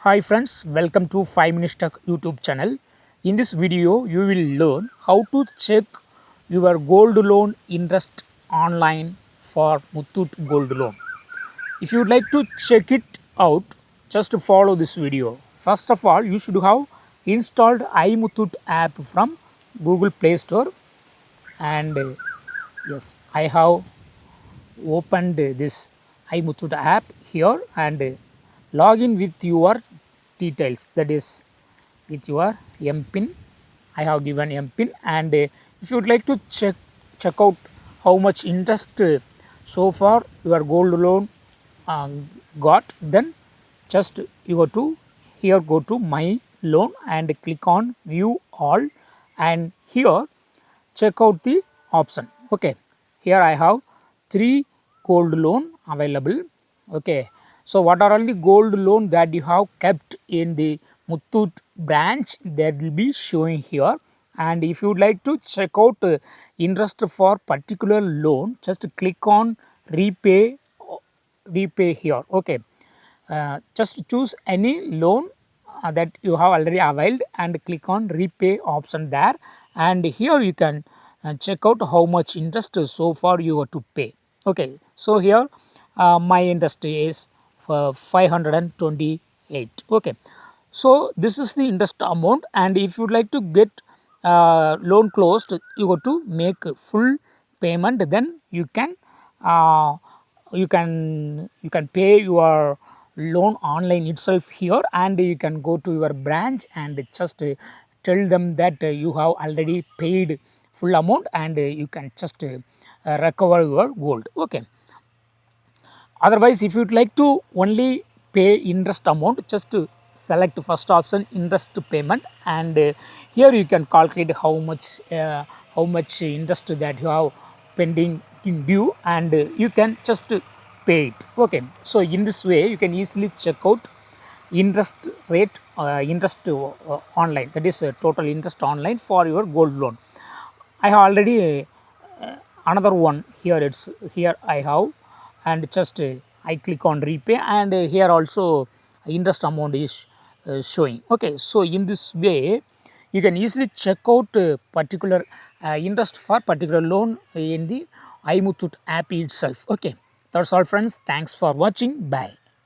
Hi friends, welcome to 5 Minutes Tech YouTube channel. In this video, you will learn how to check your gold loan interest online for Muthoot Gold Loan. If you would like to check it out, just follow this video. First of all, you should have installed iMuthoot app from Google Play Store, and yes, I have opened this iMuthoot app here and log in with your details, that is with your MPIN. I have given MPIN, and if you would like to check out how much interest so far your gold loan got, then just you go to here, go to my loan and click on view all, and here check out the option. Okay, here I have 3 gold loan available. Okay, so what are all the gold loan that you have kept in the Muthoot branch, that will be showing here. And if you would like to check out interest for particular loan, just click on repay here. Okay, just choose any loan that you have already availed and click on repay option there, and here you can check out how much interest so far you have to pay. Okay, so here my interest is for 528. Okay, so this is the interest amount, and if you would like to get loan closed, you go to make full payment, then uh, you can pay your loan online itself here, and you can go to your branch and just tell them that you have already paid full amount, and you can just recover your gold. Okay, otherwise if you would like to only pay interest amount, just to select first option interest payment, and here you can calculate how much interest that you have pending in due, and you can just pay it. Okay, so in this way you can easily check out interest rate, interest online, that is total interest online for your gold loan. I have already another one here, it's here I have, and just I click on repay, and here also interest amount is showing. Okay, so in this way you can easily check out particular interest for particular loan in the iMuthoot app itself. Okay, that's all friends, thanks for watching, bye.